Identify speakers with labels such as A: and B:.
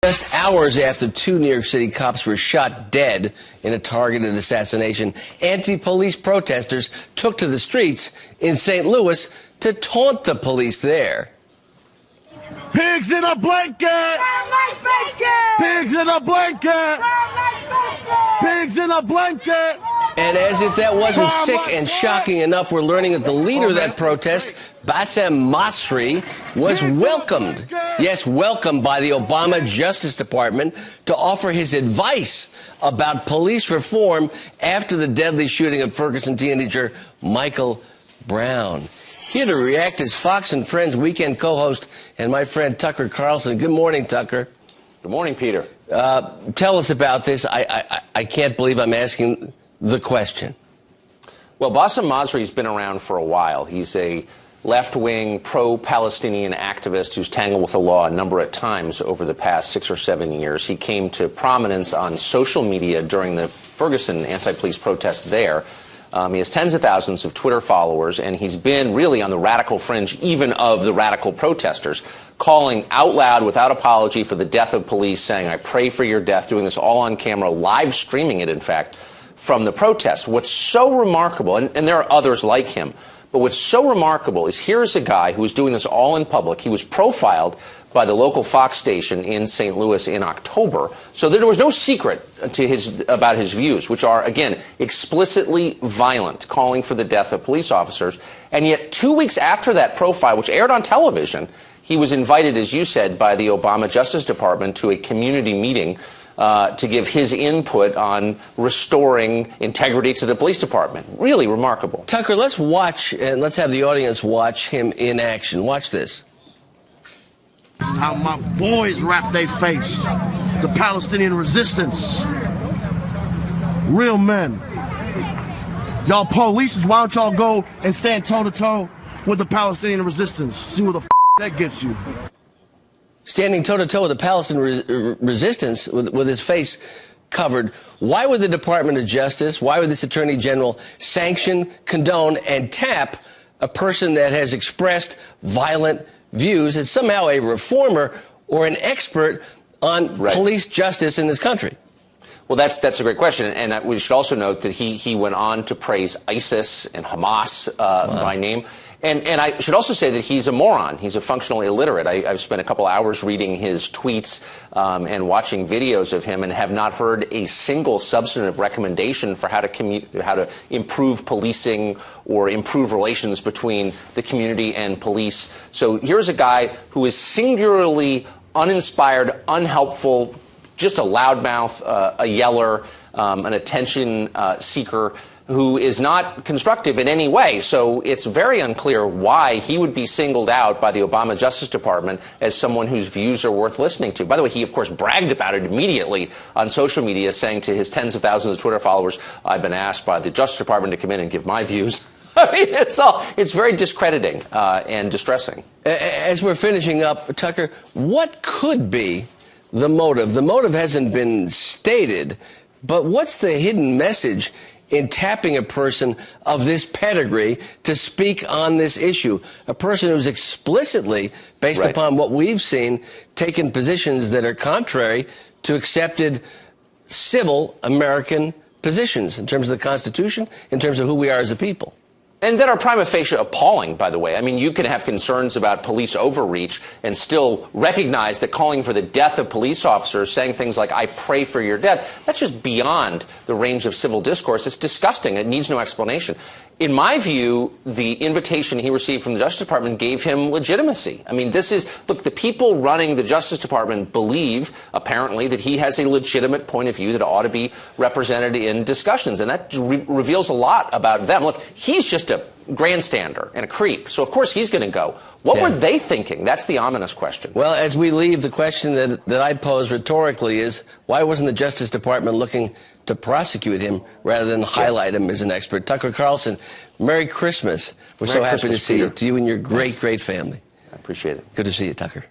A: Just hours after 2 New York City cops were shot dead in a targeted assassination, anti-police protesters took to the streets in St. Louis to taunt the police there.
B: Pigs in a blanket! Pigs in a blanket! Pigs in a blanket!
A: And as if that wasn't sick and shocking enough, we're learning that the leader of that protest, Bassem Masri, was welcomed, yes, welcomed by the Obama Justice Department to offer his advice about police reform after the deadly shooting of Ferguson teenager Michael Brown. Here to react is Fox and Friends weekend co-host and my friend Tucker Carlson. Good morning, Tucker.
C: Good morning, Peter.
A: Tell us about this. I can't believe I'm asking the question.
C: Well, Bassem Masri's been around for a while. He's a left-wing, pro-Palestinian activist who's tangled with the law a number of times over the past 6 or 7 years. He came to prominence on social media during the Ferguson anti-police protests there. He has tens of thousands of Twitter followers, and he's been really on the radical fringe even of the radical protesters, calling out loud without apology for the death of police, saying, "I pray for your death," doing this all on camera, live streaming it, in fact, from the protests. What's so remarkable, and there are others like him, but what's so remarkable is here's a guy who is doing this all in public. He was profiled by the local Fox station in St. Louis in October, so there was no secret to about his views, which are, again, explicitly violent, calling for the death of police officers. And yet 2 weeks after that profile, which aired on television, he was invited, as you said, by the Obama Justice Department to a community meeting to give his input on restoring integrity to the police department. Really remarkable.
A: Tucker, let's watch, and let's have the audience watch him in action. Watch this.
B: This is how my boys wrap their face. The Palestinian resistance. Real men. Y'all police, why don't y'all go and stand toe-to-toe with the Palestinian resistance? See where the that gets you.
A: Standing toe-to-toe with the Palestinian resistance with his face covered. Why would the Department of Justice, why would this Attorney General sanction, condone, and tap a person that has expressed violent views as somehow a reformer or an expert on police justice in this country?
C: Well, that's a great question, and we should also note that he went on to praise ISIS and Hamas by name. And I should also say that he's a moron. He's a functional illiterate. I've spent a couple hours reading his tweets and watching videos of him and have not heard a single substantive recommendation for how to improve policing or improve relations between the community and police. So here's a guy who is singularly uninspired, unhelpful, just a loudmouth, a yeller, an attention seeker, who is not constructive in any way. So it's very unclear why he would be singled out by the Obama Justice Department as someone whose views are worth listening to. By the way, he, of course, bragged about it immediately on social media, saying to his tens of thousands of Twitter followers, "I've been asked by the Justice Department to come in and give my views." I mean, it's very discrediting and distressing.
A: As we're finishing up, Tucker, what could be the motive? The motive hasn't been stated, but what's the hidden message in tapping a person of this pedigree to speak on this issue? A person who's explicitly, based upon what we've seen, taken positions that are contrary to accepted civil American positions in terms of the Constitution, in terms of who we are as a people.
C: And that are prima facie appalling, by the way. I mean, you can have concerns about police overreach and still recognize that calling for the death of police officers, saying things like, "I pray for your death," that's just beyond the range of civil discourse. It's disgusting. It needs no explanation. In my view, the invitation he received from the Justice Department gave him legitimacy. I mean, look, the people running the Justice Department believe, apparently, that he has a legitimate point of view that ought to be represented in discussions, and that reveals a lot about them. Look, he's just a grandstander and a creep, so of course he's going to go. What were they thinking? That's the ominous question.
A: Well, as we leave, the question that I pose rhetorically is, why wasn't the Justice Department looking to prosecute him rather than highlight him as an expert? Tucker Carlson, Merry Christmas. We're so happy to see you, to you and your great, great family.
C: I appreciate it.
A: Good to see you, Tucker.